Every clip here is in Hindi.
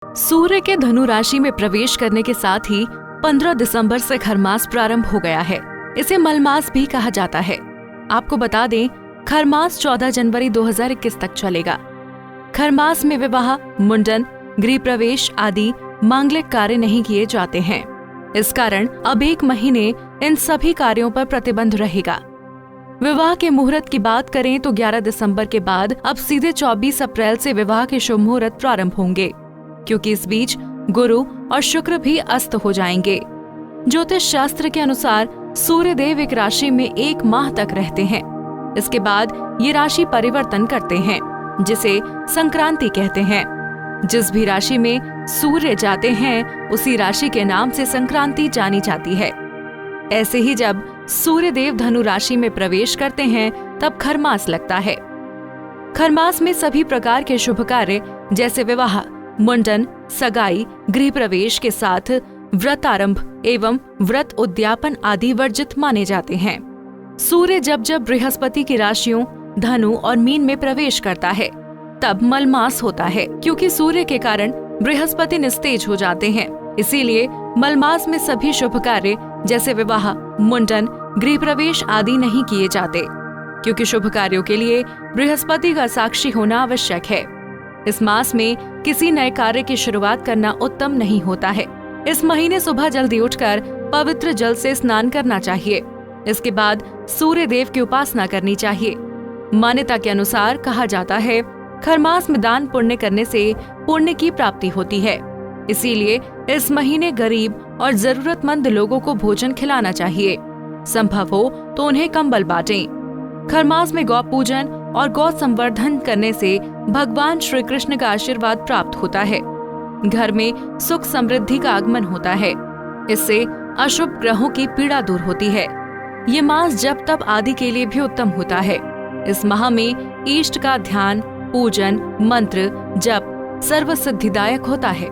सूर्य के धनु राशि में प्रवेश करने के साथ ही 15 दिसंबर से खरमास प्रारंभ हो गया है। इसे मलमास भी कहा जाता है। आपको बता दें, खरमास 14 जनवरी 2021 तक चलेगा। खरमास में विवाह, मुंडन, गृह प्रवेश आदि मांगलिक कार्य नहीं किए जाते हैं। इस कारण अब 1 महीने इन सभी कार्यों पर प्रतिबंध रहेगा। विवाह के मुहूर्त की बात करें तो 11 दिसंबर के बाद अब सीधे 24 अप्रैल से विवाह के शुभ मुहूर्त प्रारंभ होंगे, क्योंकि इस बीच गुरु और शुक्र भी अस्त हो जाएंगे। ज्योतिष शास्त्र के अनुसार सूर्य देव एक राशि में 1 माह तक रहते हैं। इसके बाद ये राशि परिवर्तन करते हैं, जिसे संक्रांति कहते हैं। जिस भी राशि में सूर्य जाते हैं उसी राशि के नाम से संक्रांति जानी जाती है। ऐसे ही जब सूर्य देव धनु राशि में प्रवेश करते हैं तब खरमास लगता है। खरमास में सभी प्रकार के शुभ कार्य जैसे विवाह, मुंडन, सगाई, गृह प्रवेश के साथ व्रत आरंभ एवं व्रत उद्यापन आदि वर्जित माने जाते हैं। सूर्य जब जब बृहस्पति की राशियों धनु और मीन में प्रवेश करता है तब मलमास होता है, क्योंकि सूर्य के कारण बृहस्पति निस्तेज हो जाते हैं। इसीलिए मलमास में सभी शुभ कार्य जैसे विवाह, मुंडन, गृह प्रवेश आदि नहीं किए जाते, क्योंकि शुभ कार्यों के लिए बृहस्पति का साक्षी होना आवश्यक है। इस मास में किसी नए कार्य की शुरुआत करना उत्तम नहीं होता है। इस महीने सुबह जल्दी उठकर पवित्र जल से स्नान करना चाहिए। इसके बाद सूर्य देव की उपासना करनी चाहिए। मान्यता के अनुसार कहा जाता है, खरमास में दान पुण्य करने से पुण्य की प्राप्ति होती है। इसीलिए इस महीने गरीब और जरूरतमंद लोगों को भोजन खिलाना चाहिए। संभव हो तो उन्हें कंबल बांटें। खरमास में गौ पूजन और गौ संवर्धन करने से भगवान श्री कृष्ण का आशीर्वाद प्राप्त होता है। घर में सुख समृद्धि का आगमन होता है। इससे अशुभ ग्रहों की पीड़ा दूर होती है। ये मास जप तप आदि के लिए भी उत्तम होता है। इस माह में इष्ट का ध्यान, पूजन, मंत्र, जप सर्व सिद्धिदायक होता है।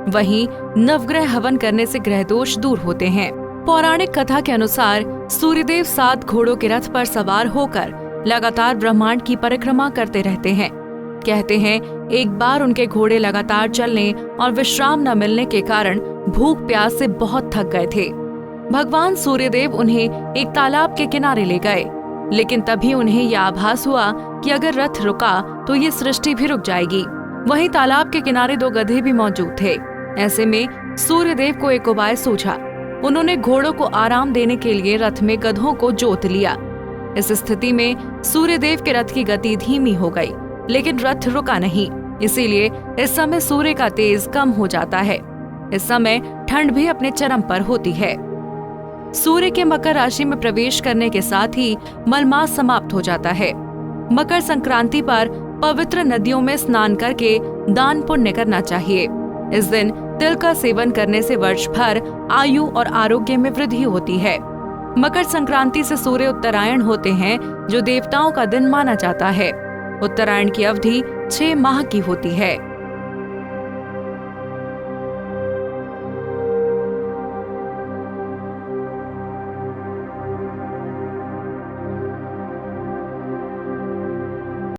वहीं नवग्रह हवन करने से ग्रह दोष दूर होते हैं। पौराणिक कथा के अनुसार सूर्यदेव 7 घोड़ों के रथ पर सवार होकर लगातार ब्रह्मांड की परिक्रमा करते रहते हैं। कहते हैं एक बार उनके घोड़े लगातार चलने और विश्राम न मिलने के कारण भूख प्यास से बहुत थक गए थे। भगवान सूर्यदेव उन्हें एक तालाब के किनारे ले गए, लेकिन तभी उन्हें यह आभास हुआ कि अगर रथ रुका तो ये सृष्टि भी रुक जाएगी। वहीं तालाब के किनारे 2 गधे भी मौजूद थे। ऐसे में सूर्यदेव को एक उपाय सूझा। उन्होंने घोड़ों को आराम देने के लिए रथ में गधों को जोत लिया। इस स्थिति में सूर्यदेव के रथ की गति धीमी हो गई, लेकिन रथ रुका नहीं। इसीलिए इस समय सूर्य का तेज कम हो जाता है। इस समय ठंड भी अपने चरम पर होती है। सूर्य के मकर राशि में प्रवेश करने के साथ ही मलमास समाप्त हो जाता है। मकर संक्रांति पर पवित्र नदियों में स्नान करके दान पुण्य करना चाहिए। इस दिन तिल का सेवन करने से वर्ष भर आयु और आरोग्य में वृद्धि होती है। मकर संक्रांति से सूर्य उत्तरायण होते हैं, जो देवताओं का दिन माना जाता है। उत्तरायण की अवधि 6 माह की होती है।